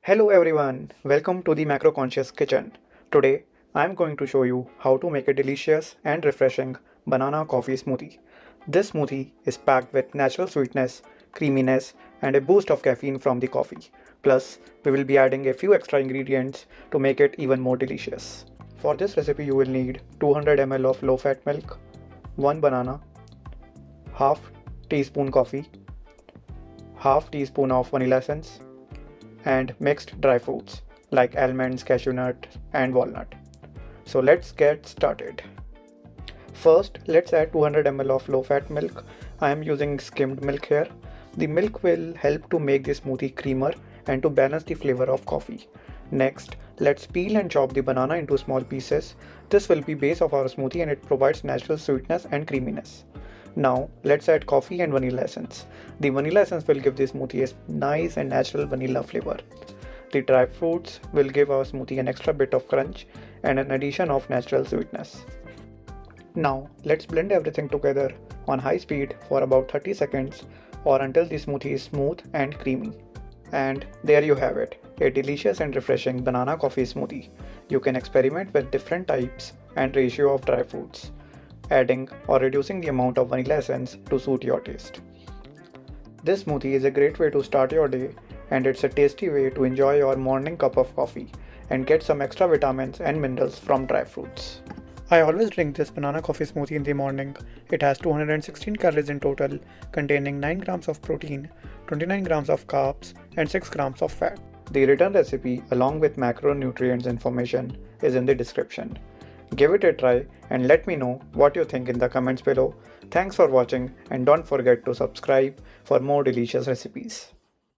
Hello everyone, welcome to the Macro Conscious Kitchen. Today I'm going to show you how to make a delicious and refreshing banana coffee smoothie. This smoothie is packed with natural sweetness, creaminess, and a boost of caffeine from the coffee. Plus, we will be adding a few extra ingredients to make it even more delicious. For this recipe, you will need 200 ml of low fat milk, 1 banana, half teaspoon coffee, half teaspoon of vanilla essence, and mixed dry fruits like almonds, cashew nut, and walnut. So let's get started. First, let's add 200 ml of low fat milk. I am using skimmed milk here. The milk will help to make the smoothie creamer and to balance the flavor of coffee. Next, let's peel and chop the banana into small pieces. This will be base of our smoothie and it provides natural sweetness and creaminess. Now, let's add coffee and vanilla essence. The vanilla essence will give the smoothie a nice and natural vanilla flavor. The dry fruits will give our smoothie an extra bit of crunch and an addition of natural sweetness. Now, let's blend everything together on high speed for about 30 seconds or until the smoothie is smooth and creamy. And there you have it, a delicious and refreshing banana coffee smoothie. You can experiment with different types and ratio of dry fruits, adding or reducing the amount of vanilla essence to suit your taste. This smoothie is a great way to start your day, and it's a tasty way to enjoy your morning cup of coffee and get some extra vitamins and minerals from dry fruits. I always drink this banana coffee smoothie in the morning. It has 216 calories in total, containing 9 grams of protein, 29 grams of carbs, and 6 grams of fat. The written recipe along with macronutrients information is in the description. Give it a try and let me know what you think in the comments below. Thanks for watching and don't forget to subscribe for more delicious recipes.